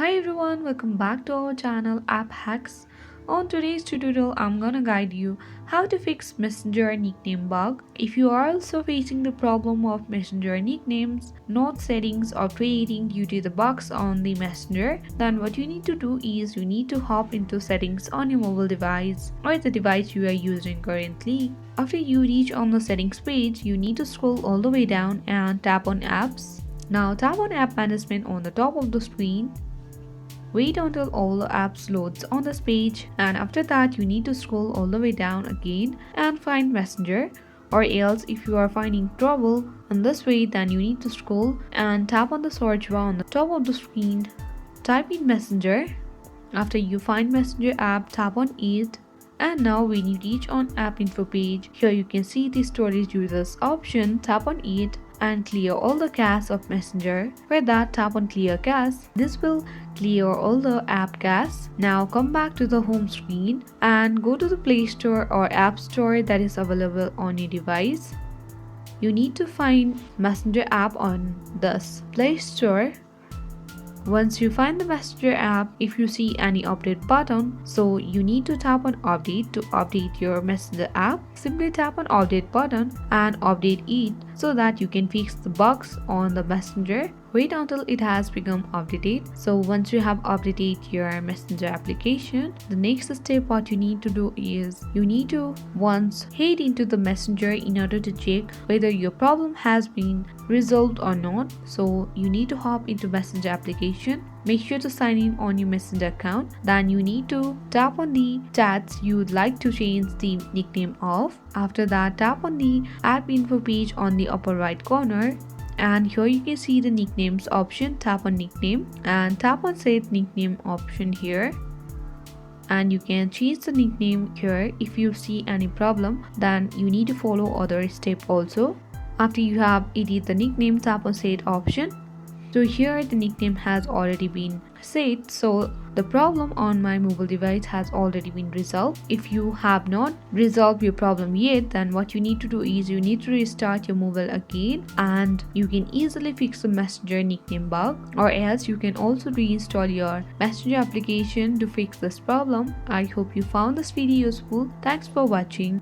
Hi everyone, welcome back to our channel App Hacks. On today's tutorial, I'm gonna guide you how to fix Messenger nickname bug. If you are also facing the problem of Messenger nicknames, not settings or creating due to the bugs on the Messenger, then what you need to do is you need to hop into settings on your mobile device or the device you are using currently. After you reach on the settings page, you need to scroll all the way down and tap on apps. Now tap on app management on the top of the screen. Wait until all the apps loads on this page, and after that you need to scroll all the way down again and find Messenger, or else if you are finding trouble in this way, then you need to scroll and tap on the search bar on the top of the screen. Type in Messenger. After you find Messenger app, tap on it. And now when you reach on app info page, here you can see the storage users option. Tap on it and clear all the cache of Messenger. For that, tap on clear cache. This will clear all the app cache. Now come back to the home screen and go to the Play Store or App Store that is available on your device. You need to find Messenger app on this Play Store. Once you find the Messenger app, if you see any update button, so you need to tap on update to update your Messenger app. Simply tap on update button and update it so that you can fix the bugs on the Messenger. Wait until it has become updated. So once you have updated your Messenger application, the next step what you need to do is you need to once head into the Messenger in order to check whether your problem has been resolved or not. So you need to hop into Messenger application. Make sure to sign in on your Messenger account. Then you need to tap on the chats you would like to change the nickname of. After that, tap on the app info page on the upper right corner. And here you can see the nicknames option. Tap on nickname and tap on set nickname option here. And you can change the nickname here. If you see any problem, then you need to follow other step also. After you have edited the nickname, tap on set option. So here the nickname has already been set, so the problem on my mobile device has already been resolved. If you have not resolved your problem yet, then what you need to do is you need to restart your mobile again and you can easily fix the Messenger nickname bug, or else you can also reinstall your Messenger application to fix this problem. I hope you found this video useful. Thanks for watching.